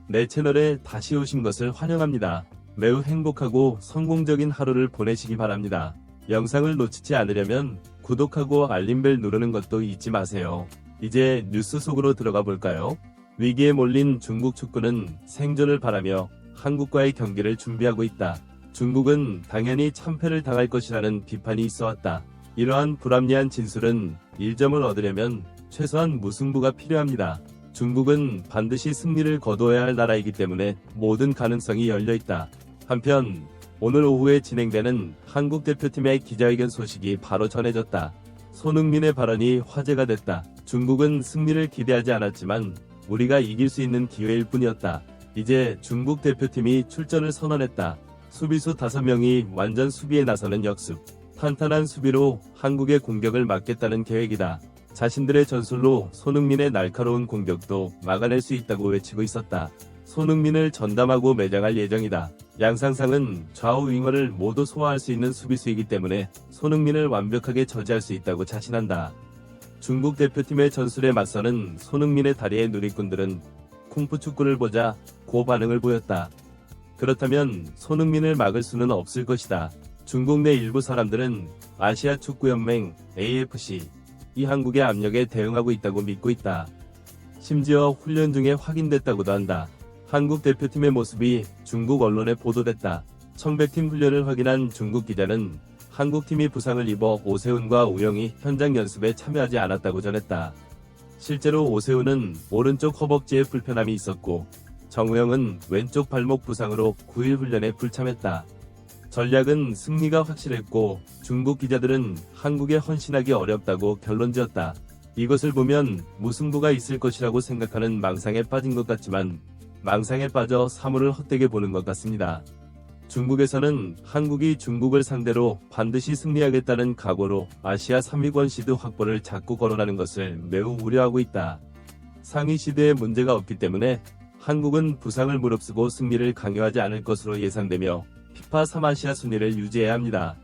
내 채널에 다시 오신 것을 환영합니다. 매우 행복하고 성공적인 하루를 보내시기 바랍니다. 영상을 놓치지 않으려면 구독하고 알림벨 누르는 것도 잊지 마세요. 이제 뉴스 속으로 들어가 볼까요? 위기에 몰린 중국 축구는 생존을 바라며 한국과의 경기를 준비하고 있다. 중국은 당연히 참패를 당할 것이라는 비판이 있어왔다. 이러한 불합리한 진술은 1점을 얻으려면 최소한 무승부가 필요합니다. 중국은 반드시 승리를 거둬야 할 나라이기 때문에 모든 가능성이 열려있다. 한편 오늘 오후에 진행되는 한국 대표팀의 기자회견 소식이 바로 전해졌다. 손흥민의 발언이 화제가 됐다. 중국은 승리를 기대하지 않았지만 우리가 이길 수 있는 기회일 뿐이었다. 이제 중국 대표팀이 출전을 선언했다. 수비수 5명이 완전 수비에 나서는 역습. 탄탄한 수비로 한국의 공격을 막겠다는 계획이다. 자신들의 전술로 손흥민의 날카로운 공격도 막아낼 수 있다고 외치고 있었다. 손흥민을 전담하고 매장할 예정이다. 양상상은 좌우 윙어를 모두 소화할 수 있는 수비수이기 때문에 손흥민을 완벽하게 저지할 수 있다고 자신한다. 중국 대표팀의 전술에 맞서는 손흥민의 다리의 누리꾼들은 쿵푸 축구를 보자 고 반응을 보였다. 그렇다면 손흥민을 막을 수는 없을 것이다. 중국 내 일부 사람들은 아시아 축구연맹 AFC 이 한국의 압력에 대응하고 있다고 믿고 있다. 심지어 훈련 중에 확인됐다고도 한다. 한국 대표팀의 모습이 중국 언론에 보도됐다. 청백팀 훈련을 확인한 중국 기자는 한국팀이 부상을 입어 오세훈과 우영이 현장 연습에 참여하지 않았다고 전했다. 실제로 오세훈은 오른쪽 허벅지에 불편함이 있었고 정우영은 왼쪽 발목 부상으로 9일 훈련에 불참했다. 전략은 승리가 확실했고 중국 기자들은 한국에 헌신하기 어렵다고 결론지었다. 이것을 보면 무승부가 있을 것이라고 생각하는 망상에 빠진 것 같지만 망상에 빠져 사물을 헛되게 보는 것 같습니다. 중국에서는 한국이 중국을 상대로 반드시 승리하겠다는 각오로 아시아 3위권 시드 확보를 자꾸 거론하는 것을 매우 우려하고 있다. 상위 시드에 문제가 없기 때문에 한국은 부상을 무릅쓰고 승리를 강요하지 않을 것으로 예상되며 피파 3아시아 순위를 유지해야 합니다.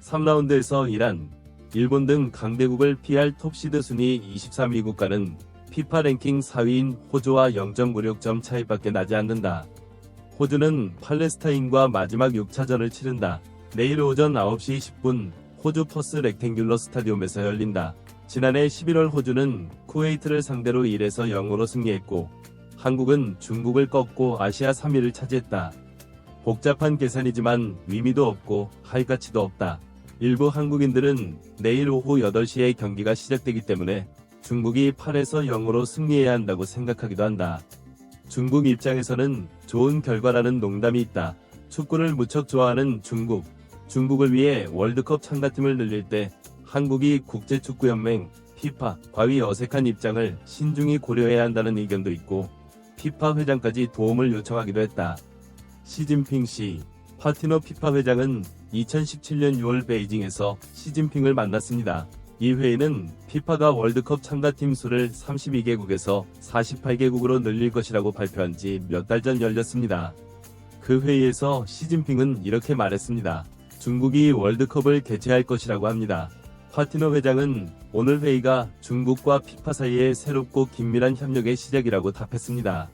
3라운드에서 이란, 일본 등 강대국을 피할 톱시드 순위 23위 국가는 피파 랭킹 4위인 호주와 0.96점 차이밖에 나지 않는다. 호주는 팔레스타인과 마지막 6차전을 치른다. 내일 오전 9시 10분 호주 퍼스 렉탱귤러 스타디움에서 열린다. 지난해 11월 호주는 쿠웨이트를 상대로 1에서 0으로 승리했고 한국은 중국을 꺾고 아시아 3위를 차지했다. 복잡한 계산이지만 의미도 없고 할 가치도 없다. 일부 한국인들은 내일 오후 8시에 경기가 시작되기 때문에 중국이 8에서 0으로 승리해야 한다고 생각하기도 한다. 중국 입장에서는 좋은 결과라는 농담이 있다. 축구를 무척 좋아하는 중국. 중국을 위해 월드컵 참가팀을 늘릴 때 한국이 국제축구연맹 피파 과위 어색한 입장을 신중히 고려해야 한다는 의견도 있고 피파 회장까지 도움을 요청하기도 했다. 시진핑 씨, 파티노 피파 회장은 2017년 6월 베이징에서 시진핑을 만났습니다. 이 회의는 피파가 월드컵 참가팀 수를 32개국에서 48개국으로 늘릴 것이라고 발표한 지 몇 달 전 열렸습니다. 그 회의에서 시진핑은 이렇게 말했습니다. 중국이 월드컵을 개최할 것이라고 합니다. 파티노 회장은 오늘 회의가 중국과 피파 사이의 새롭고 긴밀한 협력의 시작이라고 답했습니다.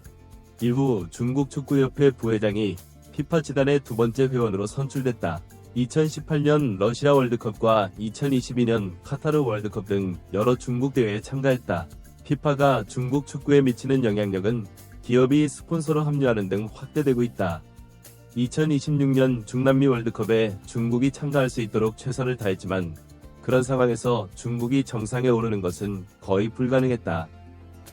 이후 중국 축구협회 부회장이 피파 지단의 두 번째 회원으로 선출됐다. 2018년 러시아 월드컵과 2022년 카타르 월드컵 등 여러 중국 대회에 참가했다. 피파가 중국 축구에 미치는 영향력은 기업이 스폰서로 합류하는 등 확대되고 있다. 2026년 중남미 월드컵에 중국이 참가할 수 있도록 최선을 다했지만 그런 상황에서 중국이 정상에 오르는 것은 거의 불가능했다.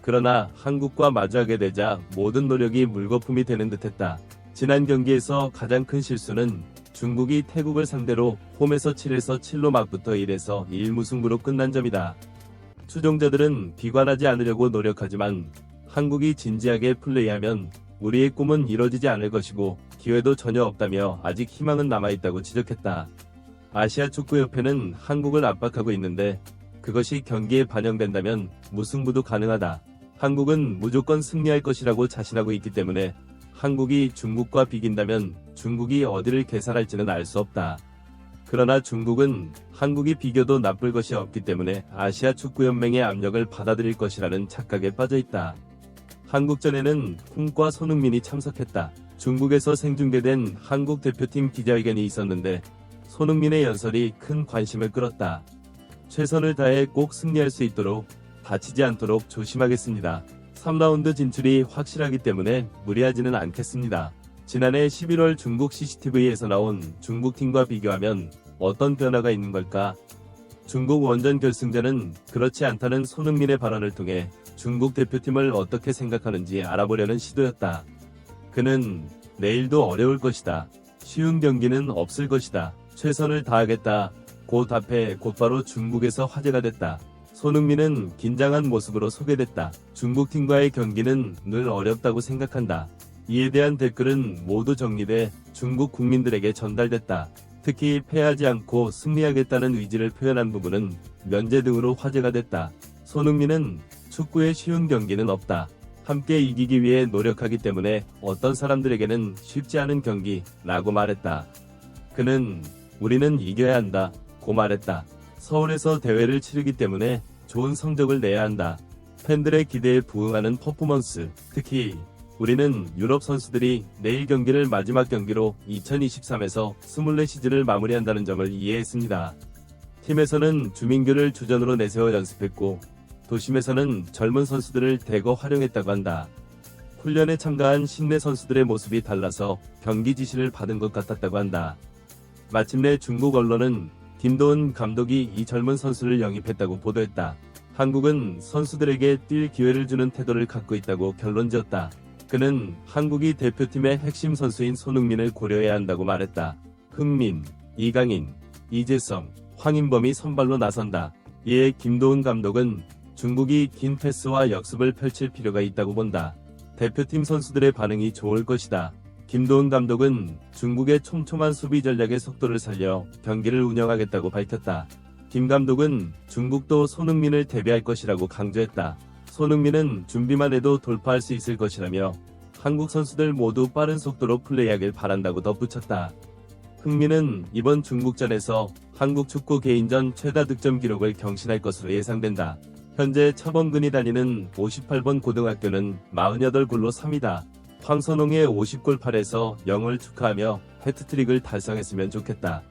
그러나 한국과 마주하게 되자 모든 노력이 물거품이 되는 듯했다. 지난 경기에서 가장 큰 실수는 중국이 태국을 상대로 홈에서 7에서 7로 막부터 1에서 1 무승부로 끝난 점이다. 추종자들은 비관하지 않으려고 노력하지만 한국이 진지하게 플레이하면 우리의 꿈은 이뤄지지 않을 것이고 기회도 전혀 없다며 아직 희망은 남아있다고 지적했다. 아시아 축구협회는 한국을 압박하고 있는데 그것이 경기에 반영된다면 무승부도 가능하다. 한국은 무조건 승리할 것이라고 자신하고 있기 때문에 한국이 중국과 비긴다면 중국이 어디를 계산할지는 알 수 없다. 그러나 중국은 한국이 비겨도 나쁠 것이 없기 때문에 아시아 축구연맹의 압력을 받아들일 것이라는 착각에 빠져있다. 한국전에는 훈과 손흥민이 참석했다. 중국에서 생중계된 한국 대표팀 기자회견이 있었는데 손흥민의 연설이 큰 관심을 끌었다. 최선을 다해 꼭 승리할 수 있도록 다치지 않도록 조심하겠습니다. 3라운드 진출이 확실하기 때문에 무리하지는 않겠습니다. 지난해 11월 중국 CCTV에서 나온 중국팀과 비교하면 어떤 변화가 있는 걸까? 중국 원정 결승전은 그렇지 않다는 손흥민의 발언을 통해 중국 대표팀을 어떻게 생각하는지 알아보려는 시도였다. 그는 내일도 어려울 것이다. 쉬운 경기는 없을 것이다. 최선을 다하겠다. 고 답해 곧바로 중국에서 화제가 됐다. 손흥민은 긴장한 모습으로 소개됐다. 중국팀과의 경기는 늘 어렵다고 생각한다. 이에 대한 댓글은 모두 정리돼 중국 국민들에게 전달됐다. 특히 패하지 않고 승리하겠다는 의지를 표현한 부분은 면제 등으로 화제가 됐다. 손흥민은 축구에 쉬운 경기는 없다. 함께 이기기 위해 노력하기 때문에 어떤 사람들에게는 쉽지 않은 경기라고 말했다. 그는 우리는 이겨야 한다 고 말했다. 서울에서 대회를 치르기 때문에 좋은 성적을 내야 한다. 팬들의 기대에 부응하는 퍼포먼스, 특히 우리는 유럽 선수들이 내일 경기를 마지막 경기로 2023에서 24시즌을 마무리한다는 점을 이해했습니다. 팀에서는 주민규를 주전으로 내세워 연습했고 도심에서는 젊은 선수들을 대거 활용했다고 한다. 훈련에 참가한 신내 선수들의 모습이 달라서 경기 지시를 받은 것 같았다고 한다. 마침내 중국 언론은 김도은 감독이 이 젊은 선수를 영입했다고 보도했다. 한국은 선수들에게 뛸 기회를 주는 태도를 갖고 있다고 결론지었다. 그는 한국이 대표팀의 핵심 선수인 손흥민을 고려해야 한다고 말했다. 흥민, 이강인, 이재성, 황인범이 선발로 나선다. 이에 김도은 감독은 중국이 긴 패스와 역습을 펼칠 필요가 있다고 본다. 대표팀 선수들의 반응이 좋을 것이다. 김도은 감독은 중국의 촘촘한 수비 전략의 속도를 살려 경기를 운영하겠다고 밝혔다. 김 감독은 중국도 손흥민을 대비할 것이라고 강조했다. 손흥민은 준비만 해도 돌파할 수 있을 것이라며 한국 선수들 모두 빠른 속도로 플레이하길 바란다고 덧붙였다. 흥민은 이번 중국전에서 한국 축구 개인전 최다 득점 기록을 경신할 것으로 예상된다. 현재 차범근이 다니는 58번 고등학교는 48골로 3위다. 황선홍의 50골 8에서 0을 축하하며 해트트릭을 달성했으면 좋겠다.